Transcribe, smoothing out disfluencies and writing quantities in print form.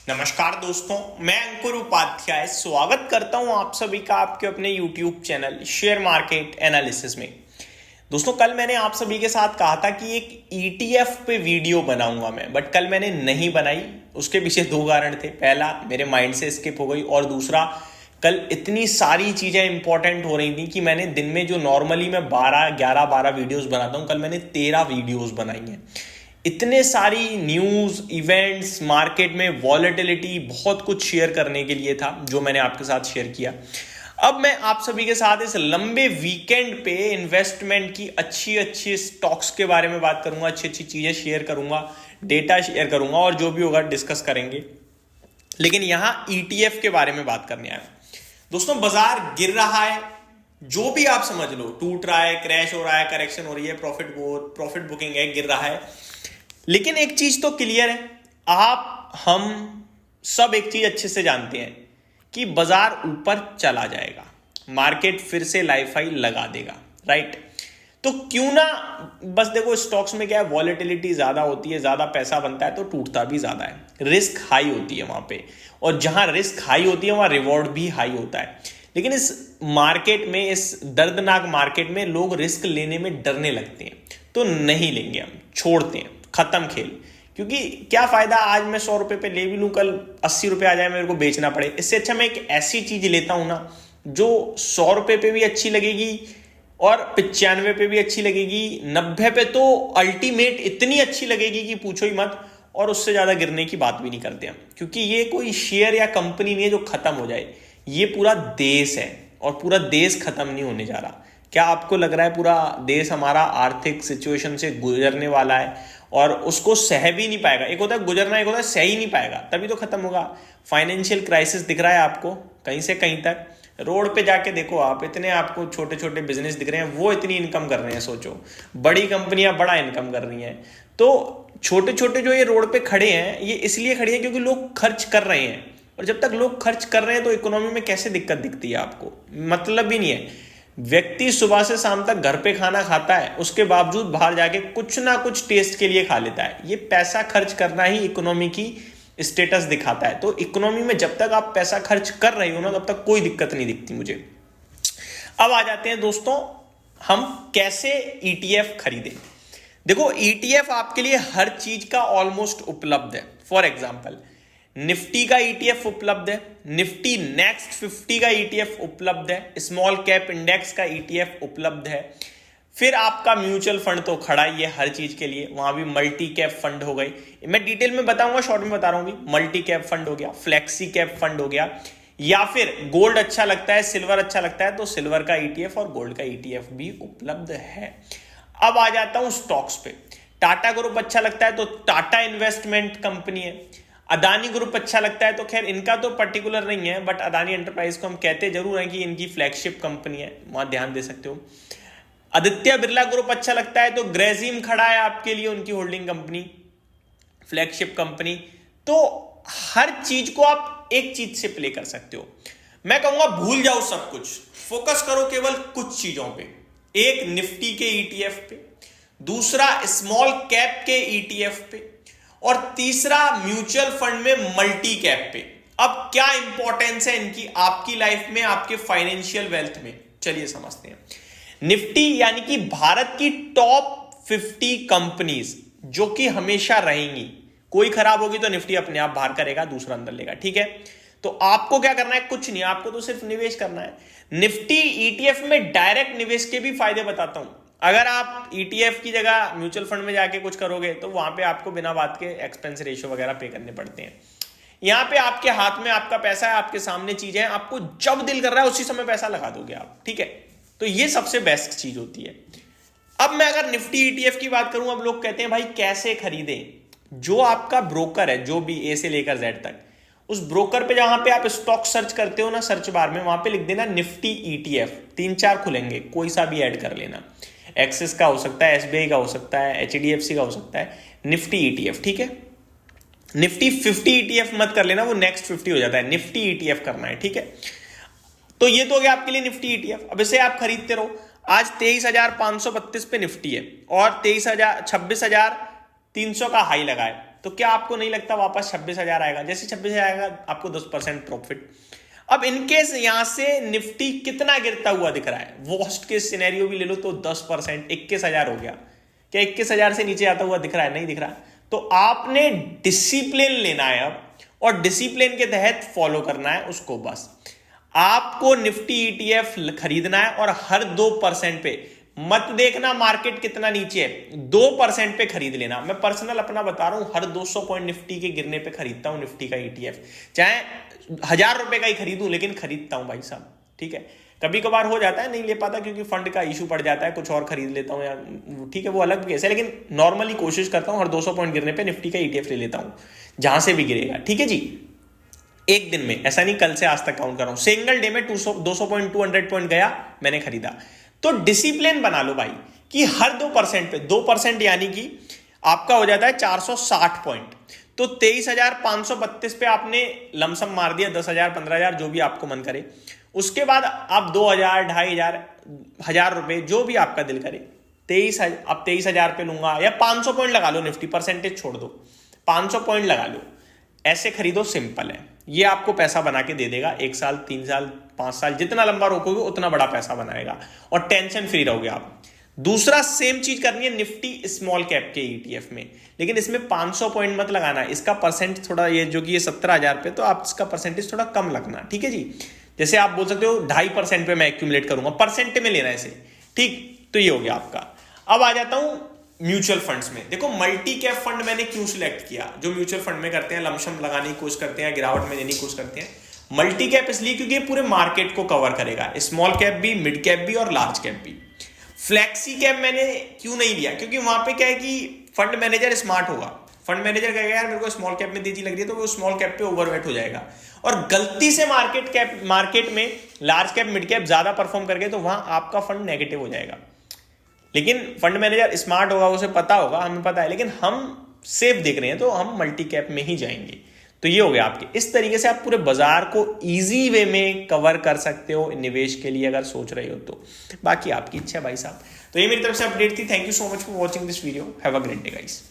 नमस्कार दोस्तों, मैं अंकुर उपाध्याय स्वागत करता हूं आप सभी का आपके अपने YouTube channel share market analysis में। दोस्तों, कल मैंने आप सभी के साथ कहा था कि एक ETF पे वीडियो बनाऊंगा मैं, बट कल मैंने नहीं बनाई। उसके पीछे दो कारण थे। पहला, मेरे माइंड से स्किप हो गई, और दूसरा, कल इतनी सारी चीजें इंपॉर्टेंट हो रही थी कि मैंने दिन में जो नॉर्मली मैं 12 वीडियोस बनाता हूं, कल मैंने 13 वीडियोस बनाई हैं। इतने सारी न्यूज इवेंट्स, मार्केट में वॉलेटिलिटी, बहुत कुछ शेयर करने के लिए था जो मैंने आपके साथ शेयर किया। अब मैं आप सभी के साथ इस लंबे वीकेंड पे इन्वेस्टमेंट की अच्छी अच्छी स्टॉक्स के बारे में बात करूंगा, अच्छी अच्छी चीजें शेयर करूंगा, डेटा शेयर करूंगा और जो भी होगा डिस्कस करेंगे। लेकिन यहां ETF के बारे में बात करने आया। दोस्तों, बाजार गिर रहा है, जो भी आप समझ लो, टूट रहा है, क्रैश हो रहा है, करेक्शन हो रही है, प्रॉफिट बुकिंग है, गिर रहा है। लेकिन एक चीज तो क्लियर है, आप हम सब एक चीज अच्छे से जानते हैं कि बाजार ऊपर चला जाएगा, मार्केट फिर से लाइफ हाई लगा देगा, राइट? तो क्यों ना, बस देखो स्टॉक्स में क्या है, वॉलेटिलिटी ज्यादा होती है, ज्यादा पैसा बनता है तो टूटता भी ज्यादा है, रिस्क हाई होती है वहां पे, और जहां रिस्क हाई होती है वहां रिवॉर्ड भी हाई होता है। लेकिन इस मार्केट में, इस दर्दनाक मार्केट में लोग रिस्क लेने में डरने लगते हैं, तो नहीं लेंगे, हम छोड़ते हैं, खत्म खेल। क्योंकि क्या फायदा, आज मैं 100 रुपए पे ले भी लूं, कल 80 रुपए आ जाए, मेरे को बेचना पड़े। इससे अच्छा मैं एक ऐसी चीज लेता हूं ना जो 100 रुपए पे भी अच्छी लगेगी और 95 पे भी अच्छी लगेगी, 90 पे तो अल्टीमेट इतनी अच्छी लगेगी कि पूछो ही मत, और उससे ज्यादा गिरने की बात भी नहीं करते हम। क्योंकि ये कोई शेयर या कंपनी नहीं है जो खत्म हो जाए, ये पूरा देश है, और पूरा देश खत्म नहीं होने जा रहा। क्या आपको लग रहा है पूरा देश हमारा आर्थिक सिचुएशन से गुजरने वाला है और उसको सह भी नहीं पाएगा? एक होता है गुजरना, एक होता है सह ही नहीं पाएगा, तभी तो खत्म होगा। फाइनेंशियल क्राइसिस दिख रहा है आपको कहीं से कहीं तक, रोड पे जाके देखो आप, इतने आपको छोटे छोटे बिजनेस दिख रहे हैं, वो इतनी इनकम कर रहे हैं, सोचो। बड़ी कंपनियां बड़ा इनकम कर रही हैं, तो छोटे छोटे जो ये रोड पे खड़े हैं, ये इसलिए खड़े हैं क्योंकि लोग खर्च कर रहे हैं। और जब तक लोग खर्च कर रहे हैं तो इकोनॉमी में कैसे दिक्कत दिखती है आपको? मतलब भी नहीं है। व्यक्ति सुबह से शाम तक घर पे खाना खाता है, उसके बावजूद बाहर जाके कुछ ना कुछ टेस्ट के लिए खा लेता है। ये पैसा खर्च करना ही इकोनॉमी की स्टेटस दिखाता है। तो इकोनॉमी में जब तक आप पैसा खर्च कर रहे हो ना, तब तक कोई दिक्कत नहीं दिखती मुझे। अब आ जाते हैं दोस्तों, हम कैसे ETF खरीदें। देखो, ETF आपके लिए हर चीज का ऑलमोस्ट उपलब्ध है। फॉर एग्जाम्पल, निफ्टी का ETF उपलब्ध है, निफ्टी नेक्स्ट 50 का ETF उपलब्ध है, स्मॉल कैप इंडेक्स का ETF उपलब्ध है। फिर आपका म्यूचुअल फंड तो खड़ा ही है हर चीज के लिए, वहां भी मल्टी कैप फंड हो गई, मैं डिटेल में बताऊंगा, शॉर्ट में बता रहा हूं भी। मल्टी कैप फंड हो गया, फ्लेक्सी कैप फंड हो गया, या फिर गोल्ड अच्छा लगता है, सिल्वर अच्छा लगता है तो सिल्वर का ETF और गोल्ड का ETF भी उपलब्ध है। अब आ जाता हूं स्टॉक्स पे। टाटा ग्रुप अच्छा लगता है तो टाटा इन्वेस्टमेंट कंपनी है। अदानी ग्रुप अच्छा लगता है तो खैर इनका तो पर्टिकुलर नहीं है, बट अदानी एंटरप्राइज को हम कहते जरूर हैं कि इनकी फ्लैगशिप कंपनी है, वहां ध्यान दे सकते हो। आदित्य बिरला ग्रुप अच्छा लगता है तो ग्रेजिम खड़ा है आपके लिए, उनकी होल्डिंग कंपनी, फ्लैगशिप कंपनी। तो हर चीज को आप एक चीज से प्ले कर सकते हो। मैं कहूंगा भूल जाओ सब कुछ, फोकस करो केवल कुछ चीजों पे। एक निफ्टी के ETF पे, दूसरा स्मॉल कैप के ETF पे, और तीसरा म्यूचुअल फंड में मल्टी कैप पे। अब क्या इंपॉर्टेंस है इनकी आपकी लाइफ में, आपके फाइनेंशियल वेल्थ में, चलिए समझते हैं। निफ्टी यानी कि भारत की टॉप 50 कंपनीज जो कि हमेशा रहेंगी, कोई खराब होगी तो निफ्टी अपने आप बाहर करेगा, दूसरा अंदर लेगा, ठीक है? तो आपको क्या करना है? कुछ नहीं, आपको तो सिर्फ निवेश करना है। निफ्टी ETF में डायरेक्ट निवेश के भी फायदे बताता हूं। अगर आप ETF की जगह म्यूचुअल फंड में जाके कुछ करोगे तो वहां पे आपको बिना बात के एक्सपेंस रेशियो वगैरह पे करने पड़ते हैं। यहां पे आपके हाथ में आपका पैसा है, आपके सामने चीजें हैं, आपको जब दिल कर रहा है उसी समय पैसा लगा दोगे आप, ठीक है? तो ये सबसे बेस्ट चीज होती है। अब मैं अगर निफ्टी ETF की बात करूं, अब लोग कहते हैं भाई कैसे खरीदें। जो आपका ब्रोकर है, जो भी A से लेकर Z तक, उस ब्रोकर पे जहां पे आप स्टॉक सर्च करते हो ना, सर्च बार में वहां पे लिख देना निफ्टी ETF, 3-4 खुलेंगे, कोई सा भी ऐड कर लेना। एक्सिस का हो सकता है, SBI का हो सकता है, HDFC का हो सकता है, निफ्टी ETF, ठीक है? निफ्टी 50 ETF मत कर लेना, वो नेक्स्ट 50 हो जाता है, निफ्टी ETF करना है, ठीक है? तो ये तो हो गया आपके लिए निफ्टी ETF। अब इसे आप खरीदते रहो। आज 23,532 पे निफ्टी है और 26,300 का हाई लगा है। तो क्या आपको नहीं लगता वापस 26,000 आएगा? जैसे 26,000 आएगा आपको 10% प्रॉफिट। अब इनकेस यहां से निफ्टी कितना गिरता हुआ दिख रहा है, वर्स्ट केस सिनेरियो भी ले लो तो 10%, 21,000 हो गया। क्या 21,000 से नीचे आता हुआ दिख रहा है? नहीं दिख रहा। तो आपने डिसिप्लिन लेना है अब, और डिसिप्लिन के तहत फॉलो करना है उसको। बस आपको निफ्टी ईटीएफ खरीदना है और हर 2% पे, मत देखना मार्केट कितना नीचे है, 2% पे खरीद लेना। मैं पर्सनल अपना बता रहा हूं, हर 200 पॉइंट निफ्टी के गिरने पे खरीदता हूं निफ्टी का ईटीएफ, चाहे 1,000 रुपए का ही खरीदूं, लेकिन खरीदता हूं भाई साहब। ठीक है, कभी कभार हो जाता है नहीं ले पाता क्योंकि फंड का इशू पड़ जाता है, कुछ और खरीद लेता हूं या ठीक है वो अलग केस है, लेकिन नॉर्मली कोशिश करता हूं हर 200 पॉइंट गिरने पे निफ्टी का ईटीएफ ले लेता हूं, जहां से भी गिरेगा। ठीक है जी, एक दिन में, ऐसा नहीं कल से आज तक काउंट कर रहा हूं, सिंगल डे में 200 पॉइंट 200 पॉइंट गया मैंने खरीदा। तो डिसिप्लिन बना लो भाई कि हर 2% पे 2% यानी कि आपका हो जाता है 460 पॉइंट। तो 23,532 पे आपने लमसम मार दिया, 10,000 15,000 जो भी आपको मन करे। उसके बाद आप 2,000 2,500 1,000 रुपए जो भी आपका दिल करे, 23,000 पे लूंगा या 500 पॉइंट लगा लो, निफ्टी परसेंटेज छोड़ दो, 500 पॉइंट लगा लो, ऐसे खरीदो। सिंपल है, ये आपको पैसा बना के दे देगा। 1 साल 3 साल 5 साल जितना लंबा रोकोगे उतना बड़ा पैसा बनाएगा और टेंशन फ्री रहोगे आप। दूसरा सेम चीज करनी है निफ्टी स्मॉल कैप के ईटीएफ में, लेकिन इसमें 500 पॉइंट मत लगाना, इसका परसेंट थोड़ा, ये जो कि ये 17,000 पे, तो आप इसका परसेंटेज थोड़ा कम लगना। ठीक है जी, जैसे आप बोल सकते हो 2.5% पे मैं एक्यूमुलेट करूंगा, परसेंट में लेना है इसे। ठीक, तो ये हो गया आपका। अब आ जाता हूं म्यूचुअल फंड्स में। देखो मल्टी कैप फंड मैंने क्यों सिलेक्ट किया, जो म्यूचुअल फंड में करते हैं लमसम लगाने की कोशिश करते हैं, गिरावट में लेने की कोशिश करते हैं। मल्टी कैप इसलिए क्योंकि ये पूरे मार्केट को कवर करेगा, स्मॉल कैप भी, मिड कैप भी और लार्ज कैप भी। फ्लेक्सी कैप मैंने क्यों नहीं लिया, क्योंकि वहां पे क्या है कि फंड मैनेजर स्मार्ट होगा, फंड मैनेजर कहेगा यार मेरे को स्मॉल कैप में तेजी लग रही है, तो वो स्मॉल कैप पे ओवरवेट हो जाएगा, और गलती से मार्केट में लार्ज कैप मिड कैप ज्यादा परफॉर्म कर गए तो वहां आपका फंड नेगेटिव हो जाएगा। लेकिन फंड मैनेजर स्मार्ट होगा, उसे पता होगा, हमें पता है, लेकिन हम सेफ देख रहे हैं तो हम मल्टी कैप में ही जाएंगे। तो ये हो गया आपके। इस तरीके से आप पूरे बाजार को इजी वे में कवर कर सकते हो निवेश के लिए, अगर सोच रहे हो तो। बाकी आपकी इच्छा है भाई साहब। तो ये मेरी तरफ से अपडेट थी। Thank you so much for watching this video. Have a great day guys.